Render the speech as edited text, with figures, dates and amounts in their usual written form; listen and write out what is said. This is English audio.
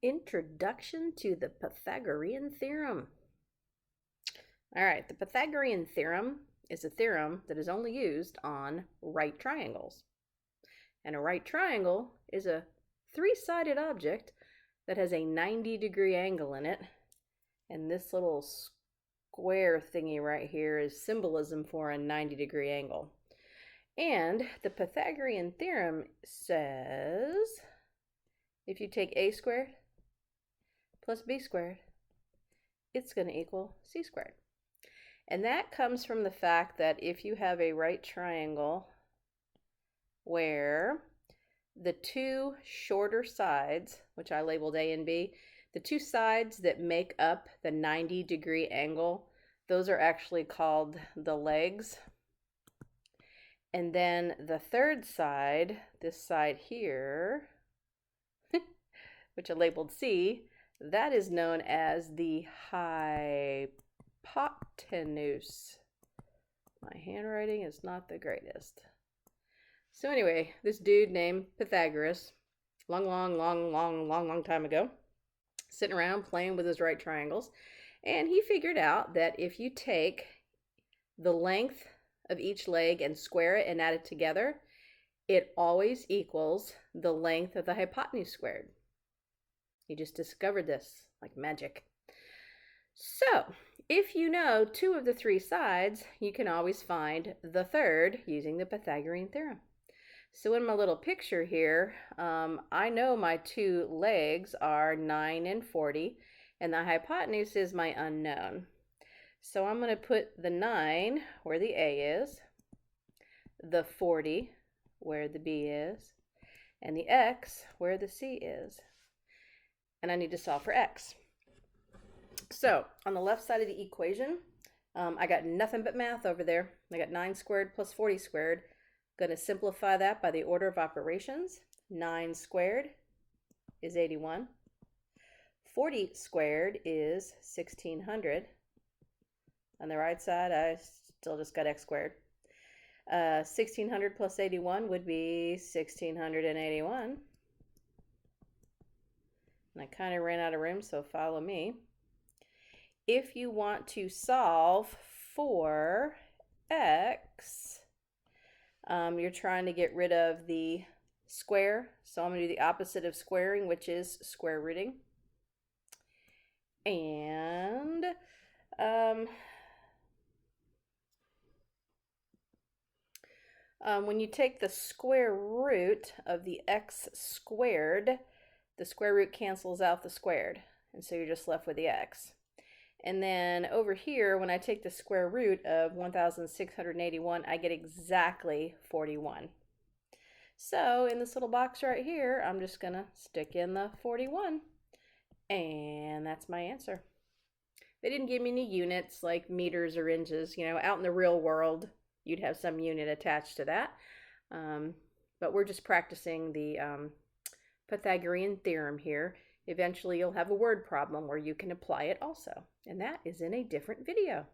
Introduction to the Pythagorean Theorem. All right, the Pythagorean Theorem is a theorem that is only used on right triangles. And a right triangle is a three-sided object that has a 90-degree angle in it. And this little square thingy right here is symbolism for a 90-degree angle. And the Pythagorean theorem says if you take a squared plus b squared, it's going to equal c squared. And that comes from the fact that if you have a right triangle where the two shorter sides, which I labeled A and B, the two sides that make up the 90-degree angle, those are actually called the legs. And then the third side, this side here, which I labeled C, that is known as the hypotenuse. My handwriting is not the greatest. So anyway, this dude named Pythagoras, long time ago, sitting around playing with his right triangles, and he figured out that if you take the length of each leg and square it and add it together, it always equals the length of the hypotenuse squared. He just discovered this like magic. So, if you know two of the three sides, you can always find the third using the Pythagorean theorem. So in my little picture here, I know my two legs are 9 and 40, and the hypotenuse is my unknown. So I'm going to put the 9 where the A is, the 40 where the B is, and the X where the C is. And I need to solve for X. So on the left side of the equation, I got nothing but math over there. I got 9 squared plus 40 squared. Going to simplify that by the order of operations. 9 squared is 81. 40 squared is 1600. On the right side, I still just got x squared. 1600 plus 81 would be 1681. And I kind of ran out of room, so follow me. If you want to solve for x, you're trying to get rid of the square. So I'm going to do the opposite of squaring, which is square rooting. And when you take the square root of the x squared, the square root cancels out the squared, and so you're just left with the x. And then over here, when I take the square root of 1681, I get exactly 41. So in this little box right here, I'm just going to stick in the 41, and that's my answer. They didn't give me any units like meters or inches. You know, out in the real world, you'd have some unit attached to that. But we're just practicing the Pythagorean theorem here. Eventually you'll have a word problem where you can apply it also. And that is in a different video.